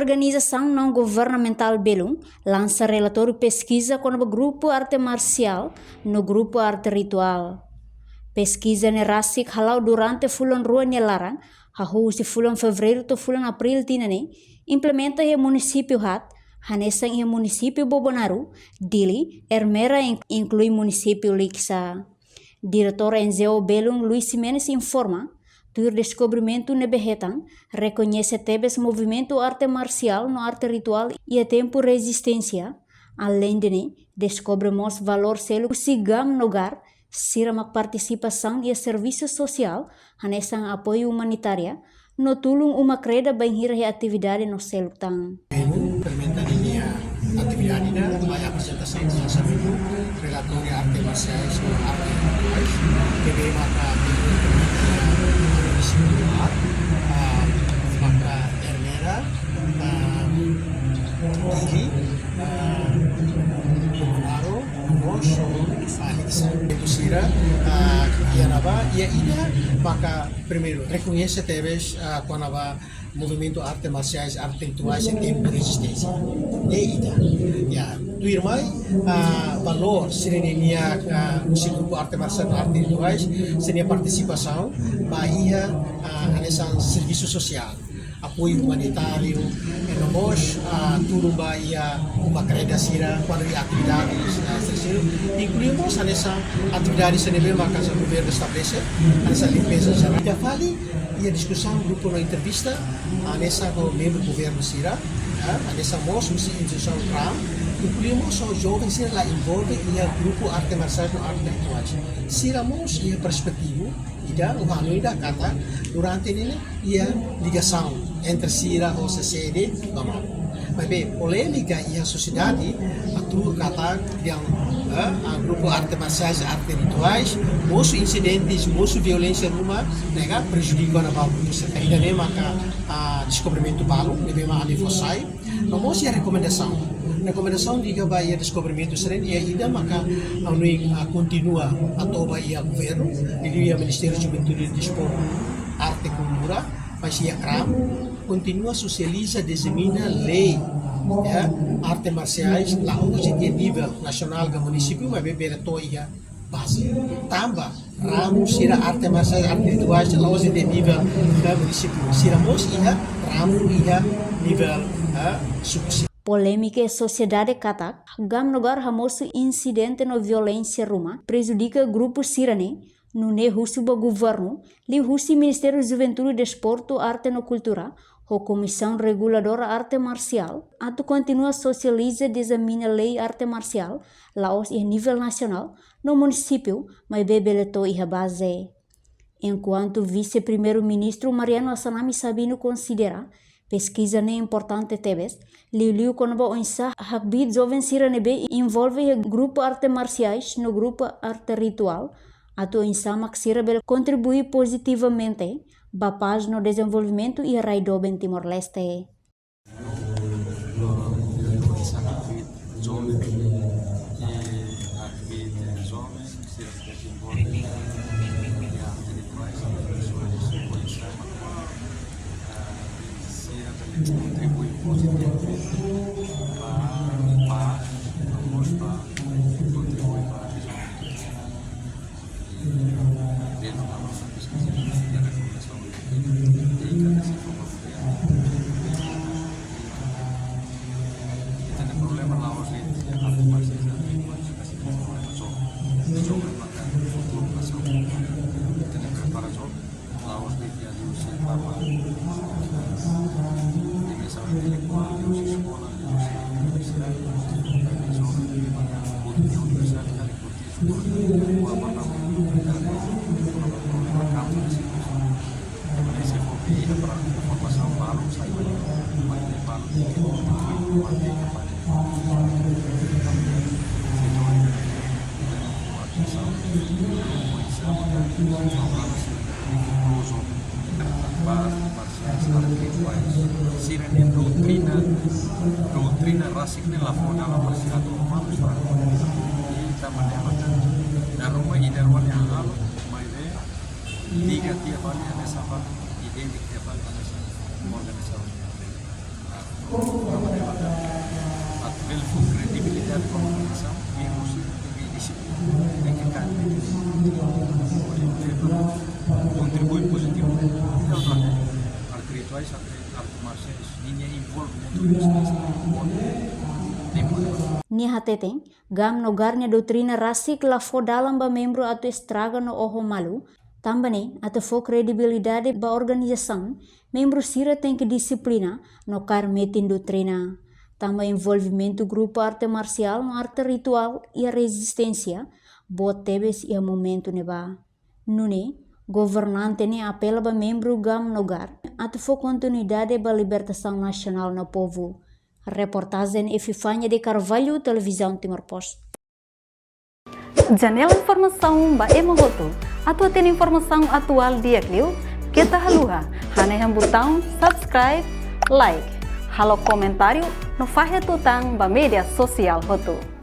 Organização não governamental Belum lança relatório pesquisa com o grupo arte marcial no grupo arte ritual. Pesquisa nerasik halau durante fulan rua nelarang, hahu si fulan fevereiro to fulan april tinane, implementa e município hat, hanesang e município Bobonaru, Dili, Ermera inclui município Lixa. Diretor NGO Belum Luis Jimenez informa, o descobrimento nebehetan reconhece tebes movimento arte marcial no arte ritual e a tempo resistência. Além de descobrimos valor selo sigam nogar, siramak participação e serviço social, hanesang apoio humanitária, no tulung uma creda banhira e atividade no selo tang. Implementa linha atividade vai apresentação de lançamento relatório arte marciais no arte rituais que veio maka Ermera, Dili, Bobolaro, Mocho, Alixa. Sira, ia ida maka primeiro reconhece teves quando movimento arte marciais, arte rituais em tempo de resistência. Ida, ya, tu irmai valor seria musik grupo arte marcial, arte rituais, seria participação, bahia nessa serviço social, apoio humanitário, nós turun bahia uma creda sira quando ia atividades, incluímos nessa atividades a nível marca o governo estabelece, nessa limpeza geral. Já falei e discussão grupo na entrevista nessa com membro do governo sira, nessa moço instituição RAM, incluímos os jovens sira lá envolve e o grupo arte marcial no arte rituais. Sira mos e perspectivo ida o ano ida kata durante ini ia ligação entre sira ou CCD normal. Mas bem, polêmica e a sociedade atua kata yang grupo arte marciais, arte rituais, muitos incidentes, muita violência rumah, nega prejudicam a bagus. Ainda nem maka descobrimento balu, nem maka alifosai, não mos ia recomendação diga bahia descobrimento seren ia ida maka anui continua atau bahia governo, dia Ministério de Juventude e Desporto, Arte e Cultura, mas ia CRAM continua socializa dissemina lei arte marciais lá hoje de nível nacional do município mas beber ia base tambah ramo sira arte marciais arte rituais lá hoje de nível do município siramos ia ramo ia nível subsídio. Polêmica e sociedade katak, gam nogar hamosu incidente no violência ruma, prejudica grupo sirane, no ne husuba governo, li husi Ministério de Juventude e Desporto, Arte e Cultura, ou Comissão Reguladora Arte Marcial, atu continua socializa e examina lei arte marcial, laos em nível nacional, no município, mas bebeleto e base. Enquanto vice-primeiro-ministro Mariano Assanami Sabino considera pesquisa nem importante tebes, liu konoba onsa hakbid jovem siranebe envolve grupo arte marciais no grupo arte ritual, atu onsa maksira bel contribui positivamente bapaz no desenvolvimento e raidoben Timor-Leste. Contribui positivamente para mostrar contribui para a visão e dentro da nossa pesquisa e a recomendação técnica dessa informação e tem problema lá hoje a formação da problema sobre para população tem preparação lá hoje dia de hoje para Sirene doutrina rasik ni lapor dalam masyarakat umum kita mendapat dan rumah idarwan yang hal maide tiga tiap hari ada sahabat identik tiap hari ada organisasi At build credibilidade com a população e disciplina em que cada contribui positivo. Então, artes rituais, artes marciais, ninguém envolve muito nisso. Ni hateten, gam nogarnya doutrina rasik la fo dalam ba membro atau estraga no oho malu, também até fo credibilidade ba organização, membro sira tem que disciplina no metin doutrina. Também envolvimento grupo arte marcial no arte ritual e a resistência, bot tebes e a momento neba. Nune, governante ne apela ba membro gam nogar, até fo continuidade ba libertação nacional no povo. Reportagem Efifânia de Carvalho, Televisão Timor-Poste. Janela informação ba emohoto. Atau tem informação atual dia kliu, kita haluha. Haneham botão subscribe, like, halo comentário no fahe tutang ba media sosial hotu.